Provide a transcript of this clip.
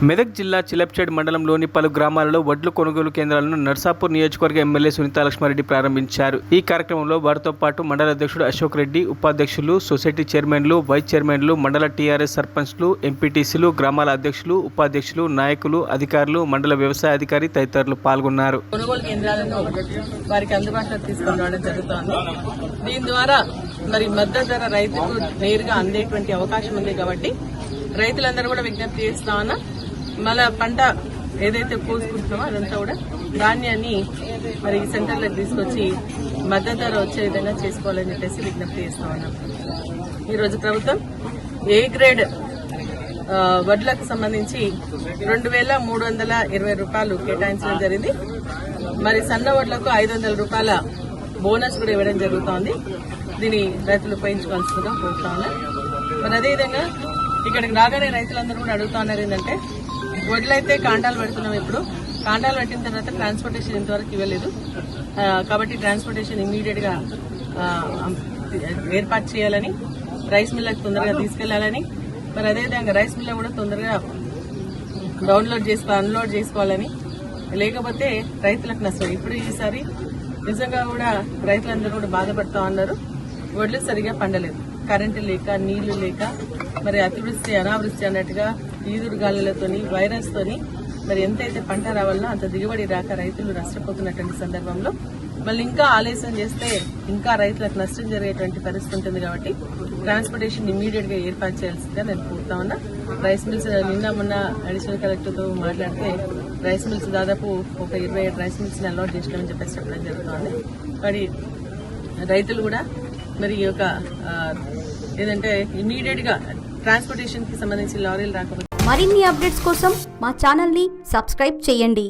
మెదక్ జిల్లా చిలప్చేడ్ మండలంలోని పలు గ్రామాలలో వడ్లు కొనుగోలు కేంద్రాలను నర్సాపూర్ నియోజకవర్గ ఎమ్మెల్యే సునీతా లక్ష్మారెడ్డి ప్రారంభించారు. ఈ కార్యక్రమంలో వారితో పాటు మండల అధ్యక్షుడు అశోక్ రెడ్డి, ఉపాధ్యక్షులు, సొసైటీ చైర్మన్లు, వైస్ చైర్మన్లు, మండల టీఆర్ఎస్ సర్పంచ్లు, ఎంపీటీసీలు, గ్రామాల అధ్యక్షులు, ఉపాధ్యక్షులు, నాయకులు, అధికారులు, మండల వ్యవసాయ అధికారి తదితరులు పాల్గొన్నారు. కొనుగోలు కేంద్రాలను వారికి అందుబాటులోకి తీసుకొని రావడం జరుగుతోంది. దీని ద్వారా మరి మద్దతు ధర రైతుకు నేరుగా అందేటువంటి అవకాశం ఉంది కాబట్టి రైతులందరూ కూడా విజ్ఞప్తి చేస్తా ఉన్నా, మళ్ళా పంట ఏదైతే కోసుకుంటున్నామో అదంతా కూడా ధాన్యాన్ని మరి సెంటర్లకు తీసుకొచ్చి మద్దతు ధర వచ్చే విధంగా చేసుకోవాలని చెప్పేసి విజ్ఞప్తి చేస్తా ఉన్నాం. ఈరోజు ప్రభుత్వం ఏ గ్రేడ్ వడ్లకు సంబంధించి 2,320 రూపాయలు కేటాయించడం జరిగింది. మరి సన్న వడ్లకు 500 రూపాయల బోనస్ కూడా ఇవ్వడం జరుగుతోంది. దీన్ని రైతులు ఉపయోగించుకోవాల్సిందిగా కోరుతా ఉన్నారు. మరి అదేవిధంగా ఇక్కడికి రాగానే రైతులందరూ కూడా అడుగుతా ఉన్నారు ఏంటంటే, వడ్లయితే కాండాలు పెడుతున్నాం. ఇప్పుడు కాండాలు పెట్టిన తర్వాత ట్రాన్స్పోర్టేషన్ ఇంతవరకు ఇవ్వలేదు కాబట్టి ట్రాన్స్పోర్టేషన్ ఇమ్మీడియట్ గా ఏర్పాటు చేయాలని, రైస్ మిల్లకు తొందరగా తీసుకెళ్లాలని, మరి అదేవిధంగా రైస్ మిల్ కూడా తొందరగా అన్లోడ్ చేసుకోవాలని, లేకపోతే రైతులకు నష్టం. ఇప్పుడు ఈసారి నిజంగా కూడా రైతులందరూ కూడా బాధపడుతూ ఉన్నారు. వడ్లు సరిగా పండలేదు, కరెంటు లేక, నీళ్లు లేక, మరి అతివృష్టి అనావృష్టి అన్నట్టుగా ఈదురు గాలులతోని, వైరస్ తోని మరి ఎంతైతే పంట రావాలనో అంత దిగుబడి రాక రైతులు నష్టపోతున్నటువంటి సందర్భంలో మళ్ళీ ఇంకా ఆలస్యం చేస్తే ఇంకా రైతులకు నష్టం జరిగేటువంటి పరిస్థితి ఉంటుంది. కాబట్టి ట్రాన్స్పోర్టేషన్ ఇమ్మీడియట్ గా ఏర్పాటు చేయాల్సిందిగా నేను కోరుతా ఉన్నా. రైస్ మిల్స్ నిన్న మొన్న అడిషనల్ కలెక్టర్ తో మాట్లాడితే రైస్ మిల్స్ దాదాపు ఒక 27 రైస్ మిల్స్ ని అలవాట్ చేసినామని చెప్పేసి చెప్పడం జరుగుతుంది. మరి రైతులు కూడా మరి ఈ యొక్క ఏదంటే ఇమ్మీడియట్ గా ట్రాన్స్పోర్టేషన్ కి సంబంధించి లారీలు రాకపోతే మరిన్ని అప్డేట్స్ కోసం మా ఛానల్ ని సబ్స్క్రైబ్ చేయండి.